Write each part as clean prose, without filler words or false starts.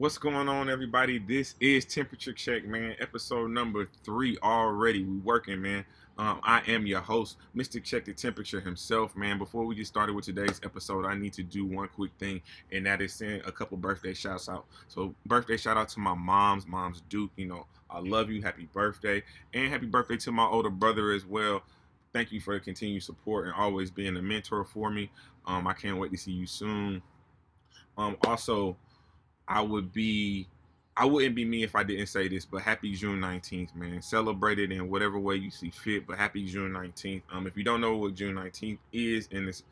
What's going on, everybody? This is Temperature Check, man. Episode number 3 already. We working, man. I am your host, Mr. Check the Temperature himself, man. Before we get started with today's episode, I need to do one quick thing, and that is send a couple birthday shouts out. So, birthday shout out to my mom's Duke. I love you. Happy birthday, and happy birthday to my older brother as well. Thank you for the continued support and always being a mentor for me. I can't wait to see you soon. Also, I would be I wouldn't be me if I didn't say this, but happy June 19th, man. Celebrate it in whatever way you see fit, but happy June 19th. If you don't know what June 19th is and its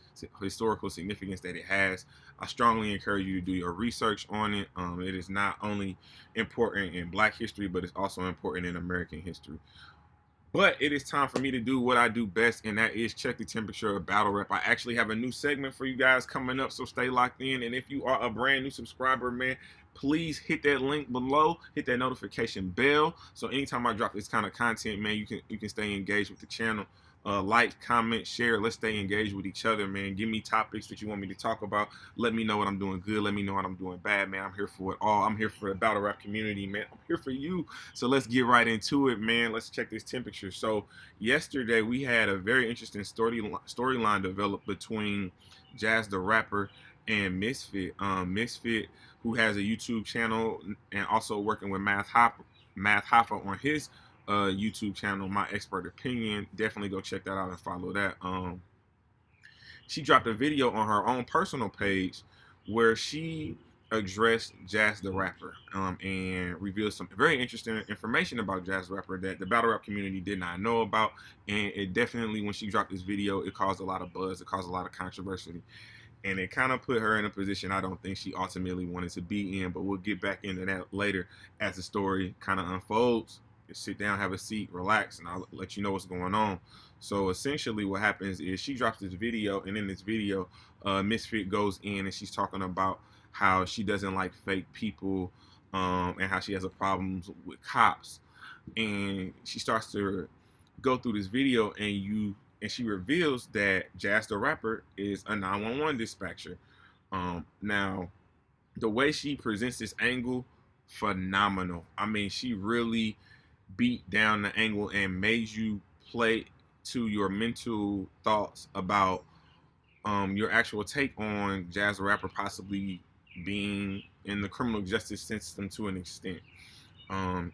historical significance that it has, I strongly encourage you to do your research on it. It is not only important in Black history, but it's also important in American history. But it is time for me to do what I do best, and that is check the temperature of battle rap. I actually have a new segment for you guys coming up, so stay locked in. And if you are a brand new subscriber, man, please hit that link below, hit that notification bell. So anytime I drop this kind of content, man, you can stay engaged with the channel. Like, comment, share. Let's stay engaged with each other, man. Give me topics that you want me to talk about. Let me know what I'm doing good. Let me know what I'm doing bad, man. I'm here for it all. I'm here for the battle rap community, man. I'm here for you. So let's get right into it, man. Let's check this temperature. So yesterday we had a very interesting storyline develop between Jazz the Rapper and ms.fit. ms.fit, who has a YouTube channel and also working with Math Hoffa on his YouTube channel, My Expert Opinion. Definitely go check that out and follow that. She dropped a video on her own personal page where she addressed Jazz the Rapper and revealed some very interesting information about Jazz the Rapper that the battle rap community did not know about. And it definitely, when she dropped this video, it caused a lot of buzz. It caused a lot of controversy. And it kind of put her in a position I don't think she ultimately wanted to be in. But we'll get back into that later as the story kind of unfolds. Just sit down, have a seat, relax, and I'll let you know what's going on. So essentially what happens is she drops this video, and in this video, ms.fit goes in and she's talking about how she doesn't like fake people, and how she has a problem with cops. And she starts to go through this video, and she reveals that Jazz the Rapper is a 911 dispatcher. Now, the way she presents this angle, phenomenal. I mean, she really beat down the angle and made you play to your mental thoughts about your actual take on Jazz the Rapper possibly being in the criminal justice system to an extent.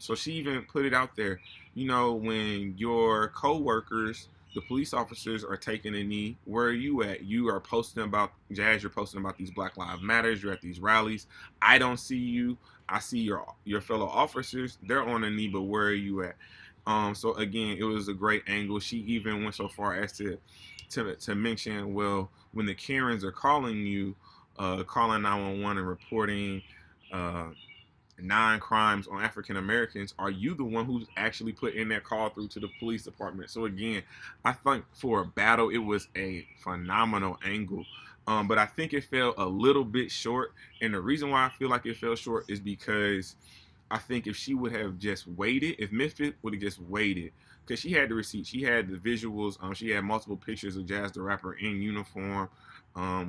So she even put it out there, when your co-workers, the police officers, are taking a knee, where are you at? You are posting about Jazz, you're posting about these Black Lives Matters, you're at these rallies. I don't see you. I see your fellow officers, they're on a knee, but where are you at? So again, it was a great angle. She even went so far as to mention, well, when the Karens are calling you, calling 911 and reporting 9 crimes on African Americans, are you the one who's actually put in that call through to the police department? So again, I think for a battle, it was a phenomenal angle. But I think it fell a little bit short. And the reason why I feel like it fell short is because I think if she would have just waited, if ms.fit would have just waited, because she had the receipts, she had the visuals, she had multiple pictures of Jazz the Rapper in uniform,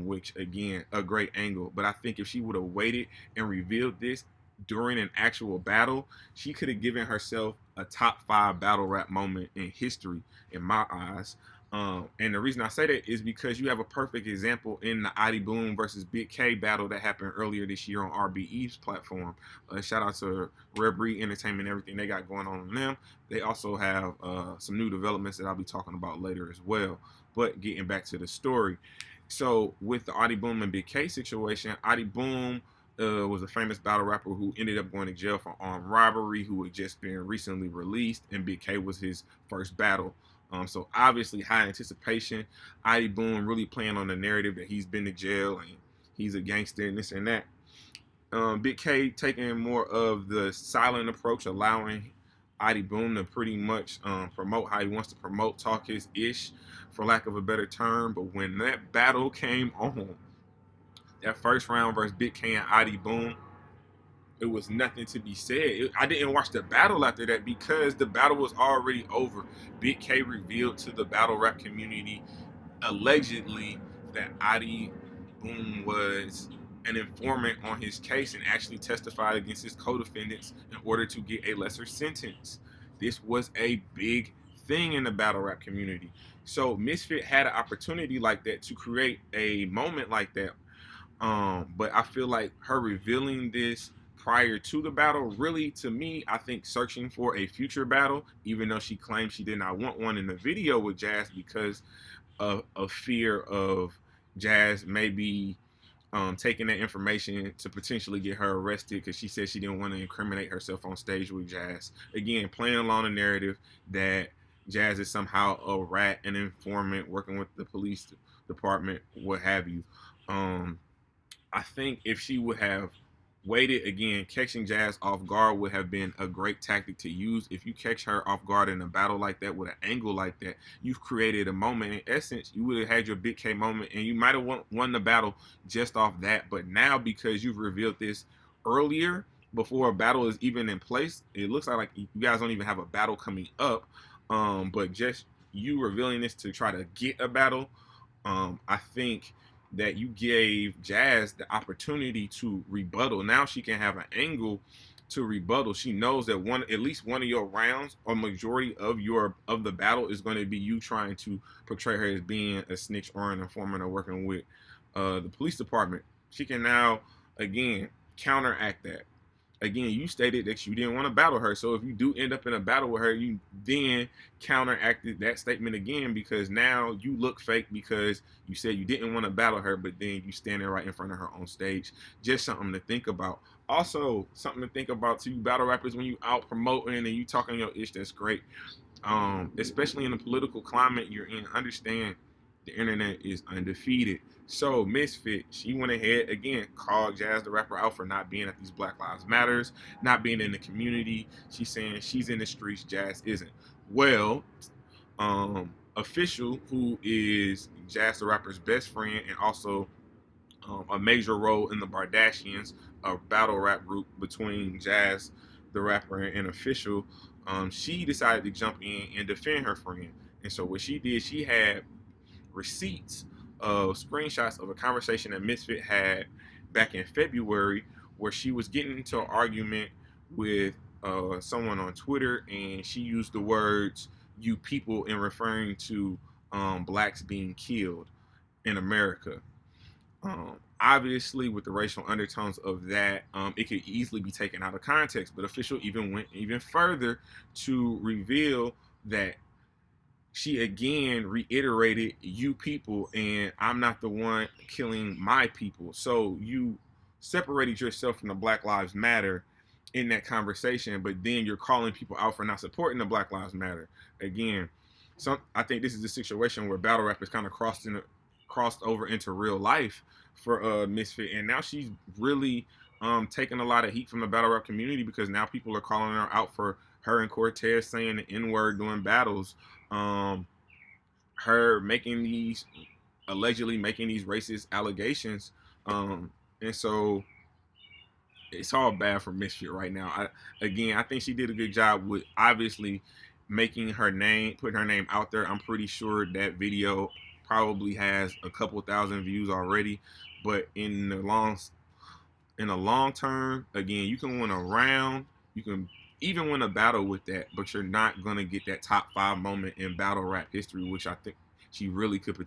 which again, a great angle. But I think if she would have waited and revealed this during an actual battle, she could have given herself a top 5 battle rap moment in history, in my eyes. And the reason I say that is because you have a perfect example in the Adi Boom versus Big K battle that happened earlier this year on RBE's platform. Shout out to Rare Breed Entertainment, everything they got going on in them. They also have some new developments that I'll be talking about later as well. But getting back to the story. So with the Adi Boom and Big K situation, Adi Boom was a famous battle rapper who ended up going to jail for armed robbery, who had just been recently released, and Big K was his first battle. So obviously high anticipation. Adi Boom really playing on the narrative that he's been to jail and he's a gangster and this and that. Big K taking more of the silent approach, allowing Adi Boom to pretty much promote how he wants to promote, talk his ish, for lack of a better term. But when that battle came on, that first round versus Big K and Adi Boom, it was nothing to be said. I didn't watch the battle after that because the battle was already over. Big K revealed to the battle rap community allegedly that Adi Boom was an informant on his case and actually testified against his co-defendants in order to get a lesser sentence. This was a big thing in the battle rap community. So Misfit had an opportunity like that to create a moment like that. But I feel like her revealing this prior to the battle, really, to me, I think searching for a future battle, even though she claimed she did not want one in the video with Jazz because of fear of Jazz maybe taking that information to potentially get her arrested because she said she didn't want to incriminate herself on stage with Jazz. Again, playing along the narrative that Jazz is somehow a rat, an informant, working with the police department, what have you. I think if she would have waited, again, catching Jazz off guard would have been a great tactic to use. If you catch her off guard in a battle like that with an angle like that, you've created a moment. In essence, you would have had your Big K moment and you might have won the battle just off that. But now, because you've revealed this earlier, before a battle is even in place, it looks like you guys don't even have a battle coming up. But just you revealing this to try to get a battle, I think that you gave Jazz the opportunity to rebuttal. Now she can have an angle to rebuttal. She knows that at least one of your rounds or majority of the battle is going to be you trying to portray her as being a snitch or an informant or working with the police department. She can now again counteract that. Again, you stated that you didn't want to battle her. So if you do end up in a battle with her, you then counteracted that statement again because now you look fake because you said you didn't want to battle her, but then you standing right in front of her on stage. Just something to think about. Also, something to think about to you battle rappers when you out promoting and you talking your ish, that's great. Especially in the political climate you're in, understand the internet is undefeated. So Misfit, she went ahead again, called Jazz the rapper out for not being at these Black Lives Matters, not being in the community. She's saying she's in the streets, Jazz isn't. Well, Official, who is Jazz the rapper's best friend and also a major role in the Bardashians, a battle rap group between Jazz the rapper and Official, she decided to jump in and defend her friend. And so what she did, she had receipts of screenshots of a conversation that Misfit had back in February where she was getting into an argument with someone on Twitter and she used the words "you people" in referring to blacks being killed in America. Obviously, with the racial undertones of that, it could easily be taken out of context. But Official even went even further to reveal that she again reiterated "you people" and I'm not the one killing my people. So you separated yourself from the Black Lives Matter in that conversation, but then you're calling people out for not supporting the Black Lives Matter. Again, I think this is a situation where battle rap is kind of crossed over into real life for Misfit, and now she's really taking a lot of heat from the battle rap community because now people are calling her out for her and Cortez saying the N-word during battles, her allegedly making these racist allegations, and so it's all bad for Misfit right now. I think she did a good job with obviously putting her name out there. I'm pretty sure that video probably has a couple thousand views already, but in the long term, again, you can win a round, you can even win a battle with that, but you're not gonna get that top 5 moment in battle rap history, which I think she really could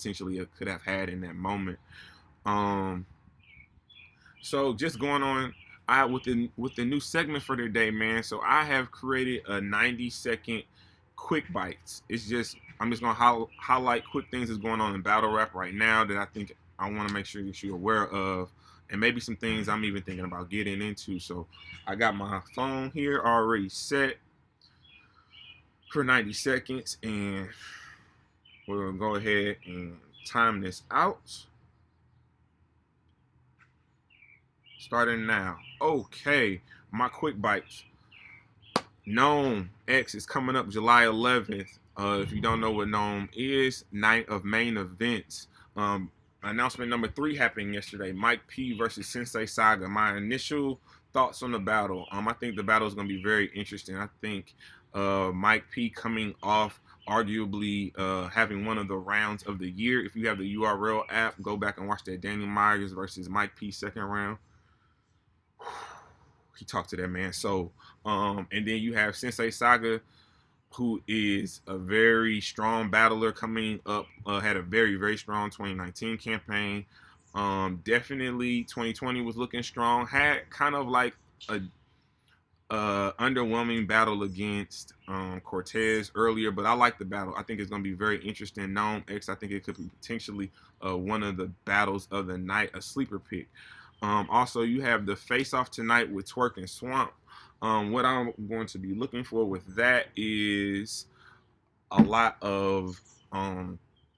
have had in that moment. So just going on, with the new segment for today, man. So I have created a 90-second quick bites. I'm just gonna highlight quick things that's going on in battle rap right now that I think I want to make sure that you're aware of, and maybe some things I'm even thinking about getting into. So I got my phone here already set for 90 seconds, and we're gonna go ahead and time this out. Starting now. Okay, my quick bites. NOME X is coming up July 11th. If you don't know what NOME is, Night of Main Events. Announcement number 3 happened yesterday. Mike P versus Sensei Saga. My initial thoughts on the battle. I think the battle is going to be very interesting. I think Mike P coming off arguably having one of the rounds of the year. If you have the URL app, go back and watch that Daniel Myers versus Mike P second round. He talked to that man. So, and then you have Sensei Saga, who is a very strong battler coming up. Had a very, very strong 2019 campaign. Definitely 2020 was looking strong. Had kind of like a underwhelming battle against Cortez earlier, but I like the battle. I think it's going to be very interesting. NOME X, I think it could be potentially one of the battles of the night, a sleeper pick. Also, you have the face-off tonight with Twerk and Swamp. What I'm going to be looking for with that is a lot of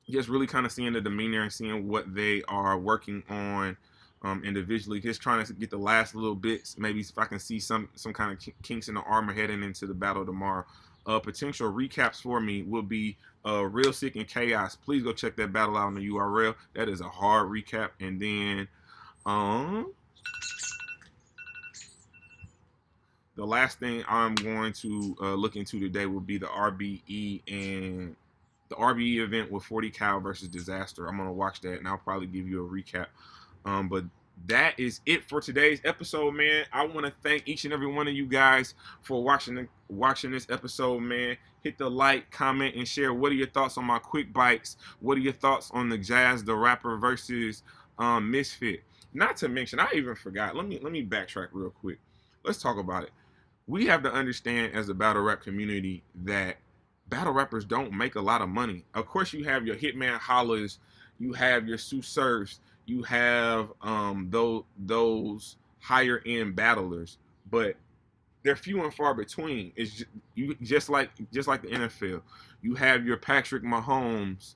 just really kind of seeing the demeanor and seeing what they are working on individually. Just trying to get the last little bits. Maybe if I can see some kind of kinks in the armor heading into the battle tomorrow. Potential recaps for me will be Real Sick and Chaos. Please go check that battle out on the URL. That is a hard recap. And then the last thing I'm going to look into today will be the RBE and the RBE event with 40 Cal versus Disaster. I'm going to watch that and I'll probably give you a recap. But that is it for today's episode, man. I want to thank each and every one of you guys for watching this episode, man. Hit the like, comment, and share. What are your thoughts on my quick bites? What are your thoughts on the Jazz the Rapper versus Misfit? Not to mention, I even forgot. Let me backtrack real quick. Let's talk about it. We have to understand as a battle rap community that battle rappers don't make a lot of money. Of course, you have your Hitman Hollers, you have your Sue Surfs, you have those higher end battlers, but they're few and far between. It's just like the NFL. You have your Patrick Mahomes,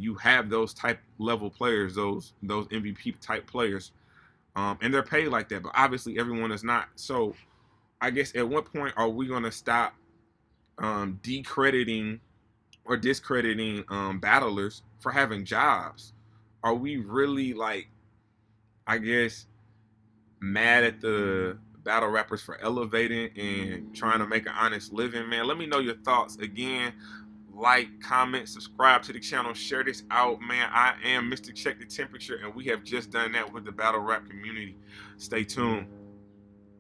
you have those type level players, those MVP type players, and they're paid like that. But obviously, everyone is not. So I guess at what point are we going to stop decrediting or discrediting battlers for having jobs? Are we really, like, I guess, mad at the battle rappers for elevating and trying to make an honest living, man? Let me know your thoughts. Again, like, comment, subscribe to the channel, share this out, man. I am Mr. Check the Temperature, and we have just done that with the battle rap community. Stay tuned.